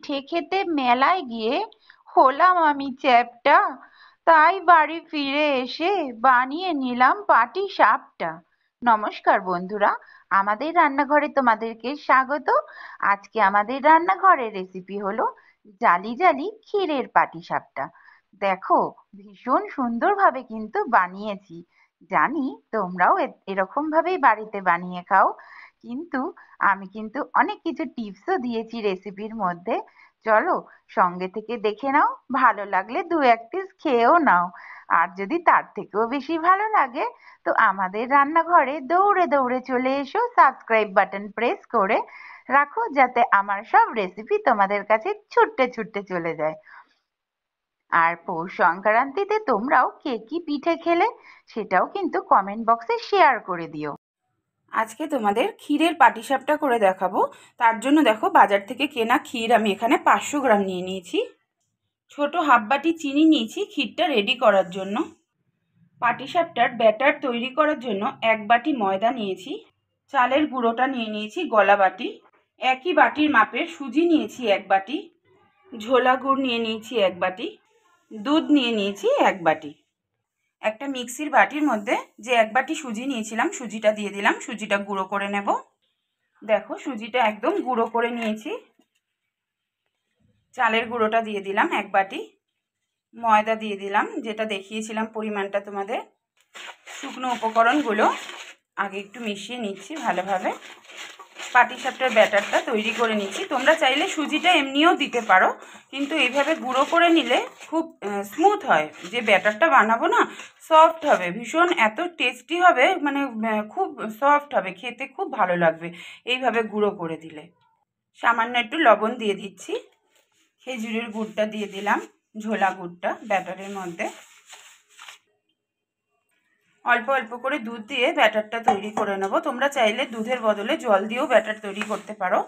পিঠে খেতে মেলায় গিয়ে হলাম আমি চ্যাপ্টা, তাই বাড়ি ফিরে এসে বানিয়ে নিলাম পাটিসাপটা। নমস্কার বন্ধুরা, আমাদের রান্নাঘরে তোমাদেরকে স্বাগত। আজকে আমাদের রান্নাঘরের রেসিপি হলো জালি জালি ক্ষীরের পাটিসাপটা। দেখো, ভীষণ সুন্দরভাবে কিন্তু বানিয়েছি। জানি তোমরাও এরকম ভাবেই বাড়িতে বানিয়ে খাও, কিন্তু আমি কিন্তু অনেক কিছু টিপসও দিয়েছি রেসিপির মধ্যে। চলো সঙ্গে থেকে দেখে নাও, ভালো লাগলে দু এক পিস খেয়েও নাও। আর যদি তার থেকেও বেশি ভালো লাগে তো আমাদের রান্নাঘরে দৌড়ে দৌড়ে চলে এসো, সাবস্ক্রাইব বাটন প্রেস করে রাখো যাতে আমার সব রেসিপি তোমাদের কাছে ছুটতে ছুটতে চলে যায়। আর পৌষ সংক্রান্তিতে তোমরাও কে কি পিঠে খেলে সেটাও কিন্তু কমেন্ট বক্সে শেয়ার করে দিও। আজকে তোমাদের ক্ষীরের পাটিসাপটা করে দেখাবো। তার জন্য দেখো, বাজার থেকে কেনা ক্ষীর আমি এখানে 500 গ্রাম নিয়ে নিয়েছি। ছোট হাফ বাটি চিনি নিয়েছি ক্ষীরটা রেডি করার জন্য। পাটিসাপটার ব্যাটার তৈরি করার জন্য 1 বাটি ময়দা নিয়েছি। চালের গুঁড়োটা নিয়ে নিয়েছি গলা বাটি। একই বাটির মাপের সুজি নিয়েছি 1 বাটি। ঝোলা গুড় নিয়ে নিয়েছি 1 বাটি। দুধ নিয়ে নিয়েছি 1 বাটি। একটা মিক্সির বাটির মধ্যে যে 1 বাটি সুজি নিয়েছিলাম সুজিটা দিয়ে দিলাম। সুজিটা গুঁড়ো করে নেব। দেখো, সুজিটা একদম গুঁড়ো করে নিয়েছি। চালের গুঁড়োটা দিয়ে দিলাম 1 বাটি। ময়দা দিয়ে দিলাম, যেটা দেখিয়েছিলাম পরিমাণটা তোমাদের। শুকনো উপকরণগুলো আগে একটু মিশিয়ে নিচ্ছি ভালোভাবে। পাটিসাপটার ব্যাটারটা তৈরি করে নিচ্ছি। তোমরা চাইলে সুজিটা এমনিও দিতে পারো, কিন্তু এইভাবে গুঁড়ো করে নিলে খুব স্মুথ হয়। যে ব্যাটারটা বানাবো না, সফট হবে ভীষণ, এত টেস্টি হবে, মানে খুব সফট হবে, খেতে খুব ভালো লাগবে এইভাবে গুঁড়ো করে দিলে। সামান্য একটু লবণ দিয়ে দিচ্ছি। খেজুরের গুড়টা দিয়ে দিলাম, ঝোলা গুড়টা ব্যাটারের মধ্যে। অল্প অল্প করে দুধ দিয়ে ব্যাটারটা তৈরি করে নেব। তোমরা চাইলে দুধের বদলে জল দিয়েও ব্যাটার তৈরি করতে পারো।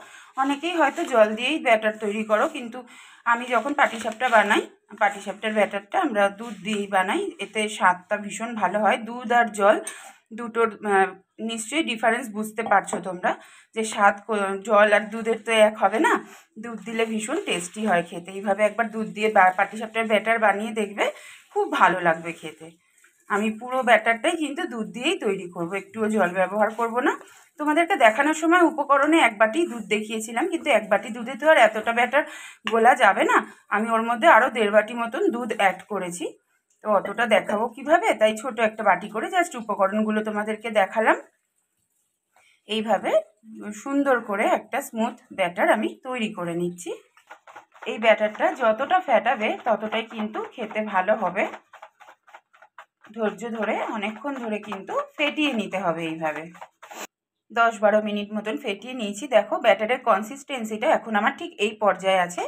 অনেকেই হয়তো জল দিয়েই ব্যাটার তৈরি করো, কিন্তু আমি যখন পাটিসাপটা বানাই, পাটিসাপটার ব্যাটারটা আমরা দুধ দিয়েই বানাই। এতে স্বাদটা ভীষণ ভালো হয়। দুধ আর জল দুটোর নিশ্চয়ই ডিফারেন্স বুঝতে পারছো তোমরা, যে স্বাদ জল আর দুধের তো এক হবে না। দুধ দিলে ভীষণ টেস্টি হয় খেতে। এইভাবে একবার দুধ দিয়ে পাটিসাপটার ব্যাটার বানিয়ে দেখবে, খুব ভালো লাগবে খেতে। আমি পুরো ব্যাটারটাই কিন্তু দুধ দিয়েই তৈরি করব, একটুও জল ব্যবহার করব না। তোমাদেরকে দেখানোর সময় উপকরণে 1 বাটি দুধ দেখিয়েছিলাম, কিন্তু 1 বাটি দুধে তো আর এতটা ব্যাটার গোলা যাবে না। আমি ওর মধ্যে আরও 1.5 বাটি মতন দুধ অ্যাড করেছি। তো অতটা দেখাবো কিভাবে, তাই ছোট একটা বাটি করে জাস্ট উপকরণগুলো তোমাদেরকে দেখালাম। এইভাবে সুন্দর করে একটা স্মুথ ব্যাটার আমি তৈরি করে নিচ্ছি। এই ব্যাটারটা যতটা ফ্যাটাবে ততটাই কিন্তু খেতে ভালো হবে। ধৈর্য ধরে অনেকক্ষণ ধরে কিন্তু ফেটিয়ে নিতে হবে। এইভাবে 10-12 মিনিট মতন ফেটিয়ে নিয়েছি। দেখো, ব্যাটারের কনসিস্টেন্সিটা এখন আমার ঠিক এই পর্যায়ে আছে।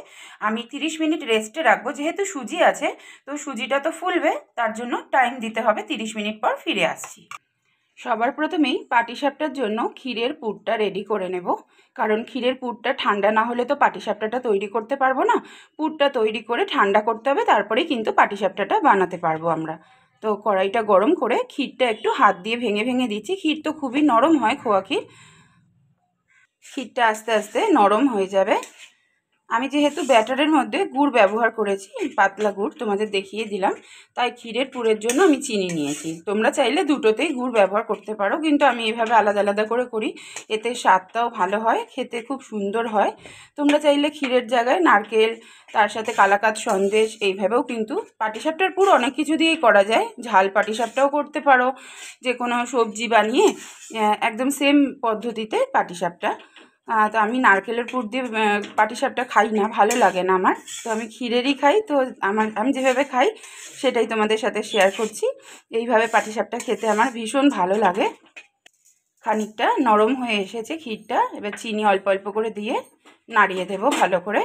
আমি 30 মিনিট রেস্টে রাখবো। যেহেতু সুজি আছে, তো সুজিটা তো ফুলবে, তার জন্য টাইম দিতে হবে। 30 মিনিট পর ফিরে আসছি। সবার প্রথমেই পাটিসাপটার জন্য ক্ষীরের পুরটা রেডি করে নেব, কারণ ক্ষীরের পুরটা ঠান্ডা না হলে তো পাটিসাপটাটা তৈরি করতে পারবো না। পুরটা তৈরি করে ঠান্ডা করতে হবে, তারপরেই কিন্তু পাটিসাপটাটা বানাতে পারবো আমরা। তো কড়াইটা গরম করে ক্ষীরটা একটু হাত দিয়ে ভেঙে ভেঙে দিচ্ছি। ক্ষীর তো খুবই নরম হয়, খোয়া ক্ষীর। ক্ষীরটা আস্তে আস্তে নরম হয়ে যাবে। আমি যেহেতু ব্যাটারের মধ্যে গুড় ব্যবহার করেছি, পাতলা গুড় তোমাদের দেখিয়ে দিলাম, তাই ক্ষীরের পুরের জন্য আমি চিনি নিয়েছি। তোমরা চাইলে দুটোতেই গুড় ব্যবহার করতে পারো, কিন্তু আমি এভাবে আলাদা আলাদা করে করি। এতে স্বাদটাও ভালো হয়, খেতে খুব সুন্দর হয়। তোমরা চাইলে ক্ষীরের জায়গায় নারকেল, তার সাথে কালাকাঁদ সন্দেশ, এইভাবেও কিন্তু পাটিসাপটার পুর অনেক কিছু দিয়েই করা যায়। ঝাল পাটিসাপটাও করতে পারো, যে কোনো সবজি বানিয়ে একদম সেম পদ্ধতিতে পাটিসাপটা। তো আমি নারকেলের পুর দিয়ে পাটিসাপটা খাই না, ভালো লাগে না আমার। তো আমি ক্ষীরেরই খাই। তো আমি যেভাবে খাই সেটাই তোমাদের সাথে শেয়ার করছি। এইভাবে পাটিসাপটা খেতে আমার ভীষণ ভালো লাগে। খানিকটা নরম হয়ে এসেছে ক্ষীরটা। এবার চিনি অল্প অল্প করে দিয়ে নাড়িয়ে দেবো ভালো করে।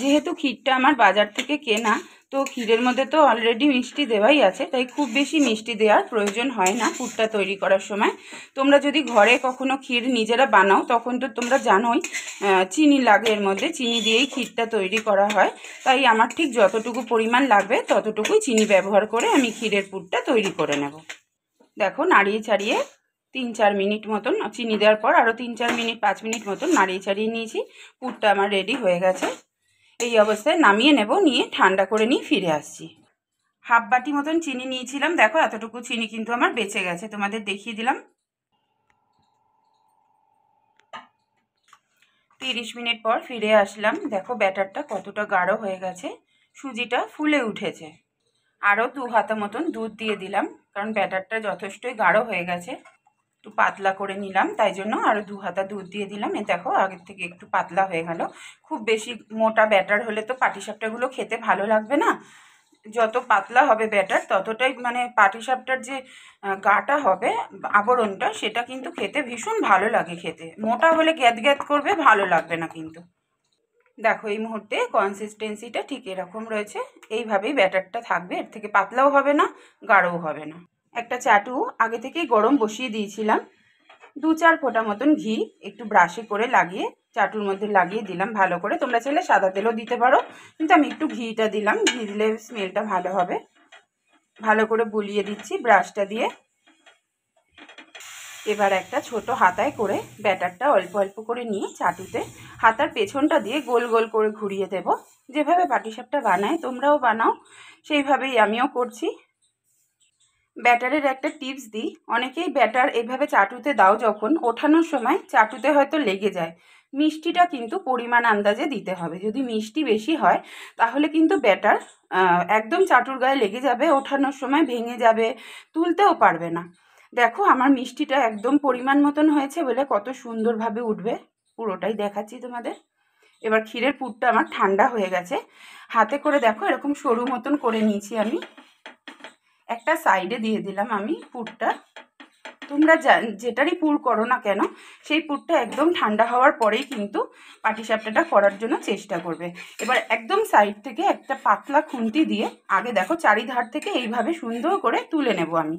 যেহেতু ক্ষীরটা আমার বাজার থেকে কেনা, তো ক্ষীরের মধ্যে তো অলরেডি মিষ্টি দেওয়াই আছে, তাই খুব বেশি মিষ্টি দেওয়ার প্রয়োজন হয় না পুরটা তৈরি করার সময়। তোমরা যদি ঘরে কখনো ক্ষীর নিজেরা বানাও, তখন তো তোমরা জানোই চিনি লাগে এর মধ্যে। চিনি দিয়েই ক্ষীরটা তৈরি করা হয়, তাই আমার ঠিক যতটুকু পরিমাণ লাগবে ততটুকুই চিনি ব্যবহার করে আমি ক্ষীরের পুরটা তৈরি করে নেব। দেখো, নাড়িয়ে ছাড়িয়ে 3-4 মিনিট মতন চিনি দেওয়ার পর আরও 3-4 মিনিট 5 মিনিট মতন নাড়িয়ে চাড়িয়ে নিয়েছি। পুরটা আমার রেডি হয়ে গেছে। এই অবস্থায় নামিয়ে নেব, নিয়ে ঠান্ডা করে নিয়ে ফিরে আসছি। হাফ বাটি মতন চিনি নিয়েছিলাম, দেখো এতটুকু চিনি কিন্তু আমার বেঁচে গেছে, তোমাদের দেখিয়ে দিলাম। 30 মিনিট পর ফিরে আসলাম, দেখো ব্যাটারটা কতটা গাঢ় হয়ে গেছে, সুজিটা ফুলে উঠেছে। আরও 2 হাতা মতন দুধ দিয়ে দিলাম, কারণ ব্যাটারটা যথেষ্টই গাঢ় হয়ে গেছে, একটু পাতলা করে নিলাম, তাই জন্য আরও 2 হাতা দুধ দিয়ে দিলাম। এ দেখো আগের থেকে একটু পাতলা হয়ে গেল। খুব বেশি মোটা ব্যাটার হলে তো পাটিসাপটাগুলো খেতে ভালো লাগবে না, যত পাতলা হবে ব্যাটার ততটাই মানে পাটিসাপটার যে গাটা হবে, আবরণটা, সেটা কিন্তু খেতে ভীষণ ভালো লাগে। খেতে মোটা হলে গ্যাদ গ্যাদ করবে, ভালো লাগবে না কিন্তু। দেখো এই মুহূর্তে কনসিস্টেন্সিটা ঠিক এরকম রয়েছে, এইভাবেই ব্যাটারটা থাকবে, এর থেকে পাতলাও হবে না, গাঢ়ও হবে না। একটা চাটু আগে থেকেই গরম বসিয়ে দিয়েছিলাম, 2-4 ফোঁটা মতন ঘি একটু ব্রাশে করে লাগিয়ে চাটুর মধ্যে লাগিয়ে দিলাম ভালো করে। তোমরা চাইলে সাদা তেলও দিতে পারো, কিন্তু আমি একটু ঘিটা দিলাম, ঘি দিলে স্মেলটা ভালো হবে। ভালো করে বুলিয়ে দিচ্ছি ব্রাশটা দিয়ে। এবার একটা ছোট হাতায় করে ব্যাটারটা অল্প অল্প করে নিয়ে চাটুতে হাতার পেছনটা দিয়ে গোল গোল করে ঘুরিয়ে দেব। যেভাবে পাটিসাপটা বানায় তোমরাও বানাও, সেইভাবেই আমিও করছি। ব্যাটারের একটা টিপস দিই, অনেকেই ব্যাটার এইভাবে চাটুতে দাও, যখন ওঠানোর সময় চাটুতে হয়তো লেগে যায়। মিষ্টিটা কিন্তু পরিমাণ আন্দাজে দিতে হবে। যদি মিষ্টি বেশি হয় তাহলে কিন্তু ব্যাটার একদম চাটুর গায়ে লেগে যাবে, ওঠানোর সময় ভেঙে যাবে, তুলতেও পারবে না। দেখো আমার মিষ্টিটা একদম পরিমাণ মতন হয়েছে বলে কত সুন্দরভাবে উঠবে, পুরোটাই দেখাচ্ছি তোমাদের। এবার ক্ষীরের পুরটা আমার ঠান্ডা হয়ে গেছে, হাতে করে দেখো এরকম সরু মতন করে নিয়েছি আমি। একটা সাইডে দিয়ে দিলাম আমি পুরটা। তোমরা যেটারই পুর করো না কেন, সেই পুরটা একদম ঠান্ডা হওয়ার পরেই কিন্তু পাটিসাপটাটা করার জন্য চেষ্টা করবে। এবার একদম সাইড থেকে একটা পাতলা খুন্তি দিয়ে আগে দেখো চারিধার থেকে এইভাবে সুন্দর করে তুলে নেব আমি।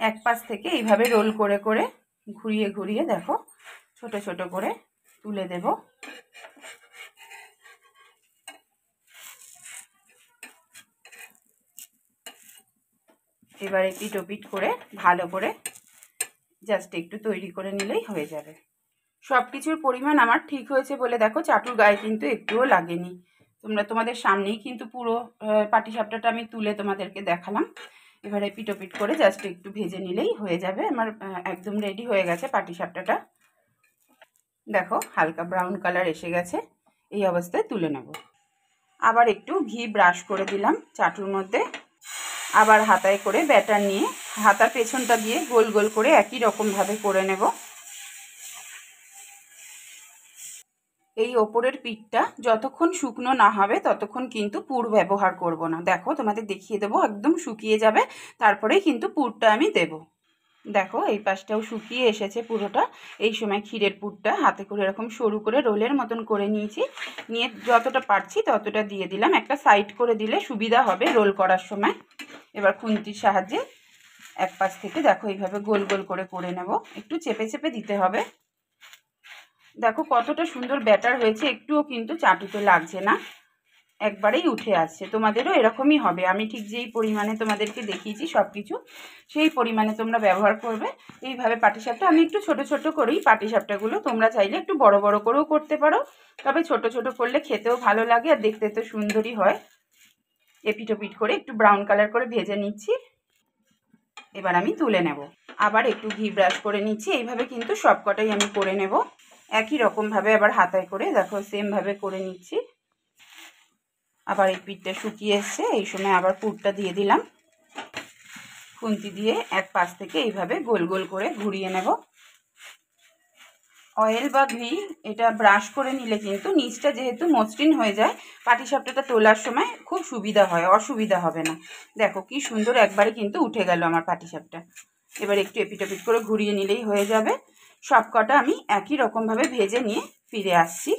এক পাশ থেকে এইভাবে রোল করে করে ঘুরিয়ে ঘুরিয়ে দেখো ছোট ছোট করে তুলে দেব। এবার এপিট ওপিট করে ভালো করে জাস্ট একটু তৈরি করে নিলেই হয়ে যাবে। সব কিছুর পরিমাণ আমার ঠিক হয়েছে বলে দেখো চাটুর গায়ে কিন্তু একটুও লাগেনি। তোমাদের সামনেই কিন্তু পুরো পাটিসাপটাটা আমি তুলে তোমাদেরকে দেখালাম। এবারে এপিট ওপিট করে জাস্ট একটু ভেজে নিলেই হয়ে যাবে। আমার একদম রেডি হয়ে গেছে পাটিসাপটাটা। দেখো হালকা ব্রাউন কালার এসে গেছে, এই অবস্থায় তুলে নেব। আবার একটু ঘি ব্রাশ করে দিলাম চাটুর মধ্যে। আবার হাতায় করে ব্যাটার নিয়ে হাতার পেছনটা দিয়ে গোল গোল করে একই রকমভাবে করে নেব। এই ওপরের পিঠটা যতক্ষণ শুকনো না হবে ততক্ষণ কিন্তু পুর ব্যবহার করব না। দেখো তোমাদের দেখিয়ে দেবো, একদম শুকিয়ে যাবে তারপরেই কিন্তু পুরটা আমি দেব। দেখো এই পাশটাও শুকিয়ে এসেছে পুরোটা। এই সময় ক্ষীরের পুরটা হাতে করে এরকম সরু করে রোলের মতন করে নিয়েছি, নিয়ে যতটা পারছি ততটা দিয়ে দিলাম। একটা সাইড করে দিলে সুবিধা হবে রোল করার সময়। এবার খুন্তির সাহায্যে এক পাশ থেকে দেখো এইভাবে গোল গোল করে করে নেব, একটু চেপে চেপে দিতে হবে। দেখো কতটা সুন্দর ব্যাটার হয়েছে, একটুও কিন্তু চাটুতে লাগছে না, একবারেই উঠে আসছে। তোমাদেরও এরকমই হবে, আমি ঠিক যেই পরিমাণে তোমাদেরকে দেখিয়েছি সব কিছু সেই পরিমাণে তোমরা ব্যবহার করবে। এইভাবে পাটিসাপটা আমি একটু ছোট ছোট করেই পাটিসাপটাগুলো, তোমরা চাইলে একটু বড় বড় করেও করতে পারো, তবে ছোট ছোট করলে খেতেও ভালো লাগে আর দেখতে তো সুন্দরই হয়। এপিট ওপিট করে একটু ব্রাউন কালার করে ভেজে নিচ্ছি। এবার আমি তুলে নেব। আবার একটু ঘি ব্রাশ করে নিচ্ছি। এইভাবে কিন্তু সব কটাই আমি করে নেব একই রকমভাবে। আবার হাতায় করে দেখো সেমভাবে করে নিচ্ছি। আবার এই পিঠটা শুকিয়ে এসছে, এই সময় আবার পুরটা দিয়ে দিলাম। খুন্তি দিয়ে এক পাশ থেকে এইভাবে গোল গোল করে ঘুরিয়ে নেব। অয়েল বা ঘি এটা ব্রাশ করে নিলে কিন্তু নিচটা যেহেতু মসৃণ হয়ে যায়, পাটিসাপটাটা তোলার সময় খুব সুবিধা হয়, অসুবিধা হবে না। দেখো কি সুন্দর একবারে কিন্তু উঠে গেল আমার পাটিসাপটা। এবার একটু এপিটোপিট করে ঘুরিয়ে নিলেই হয়ে যাবে। সব কটা আমি একই রকমভাবে ভেজে নিয়ে ফিরে আসছি।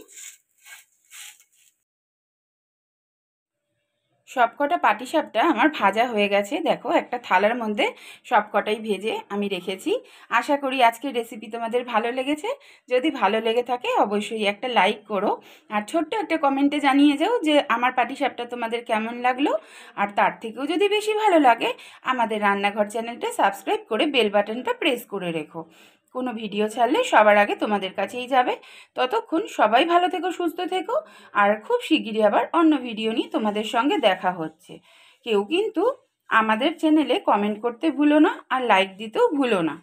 সবকটা পাটিসাপটা আমার ভাজা হয়ে গেছে। দেখো একটা থালার মধ্যে সবকটাই ভেজে আমি রেখেছি। আশা করি আজকের রেসিপি তোমাদের ভালো লেগেছে। যদি ভালো লেগে থাকে অবশ্যই একটা লাইক করো, আর ছোট্ট একটা কমেন্টে জানিয়ে যাও যে আমার পাটিসাপটা তোমাদের কেমন লাগলো। আর তার থেকেও যদি বেশি ভালো লাগে আমাদের রান্নাঘর চ্যানেলটা সাবস্ক্রাইব করে বেল বাটনটা প্রেস করে রেখো। কোনো ভিডিও ছাড়লে সবার আগে তোমাদের কাছেই যাবে। ততক্ষণ সবাই ভালো থেকো, সুস্থ থেকো, আর খুব শিগগিরই আবার অন্য ভিডিও নিয়ে তোমাদের সঙ্গে দেখা হচ্ছে। কেউ কিন্তু আমাদের চ্যানেলে কমেন্ট করতে ভুলো না, আর লাইক দিতেও ভুলো না।